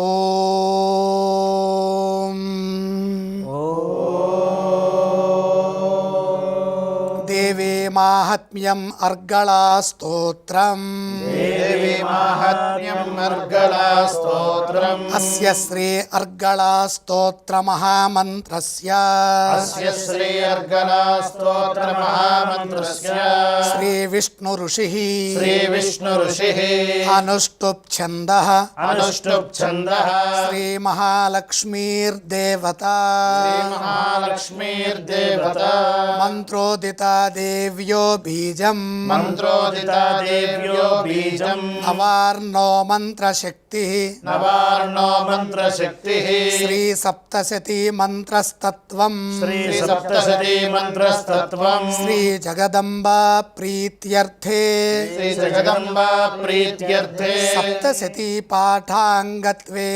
ఓం దేవీ మాహాత్మ్యం అర్గళా స్తోత్రం అస్య శ్రీ అర్గళా స్తోత్ర మహామంత్రస్య శ్రీ విష్ణు ఋషిః అనుష్టుప్ ఛందః శ్రీ మహాలక్ష్మీర్దేవతా మంత్రోదితా దేవ్యో బీజం నవార్ణో మంత్రశక్తి శ్రీ సప్తశతీ మంత్రస్తత్వం శ్రీ జగదంబా ప్రీత్యర్థే సప్తశతీ పాఠాంగత్వే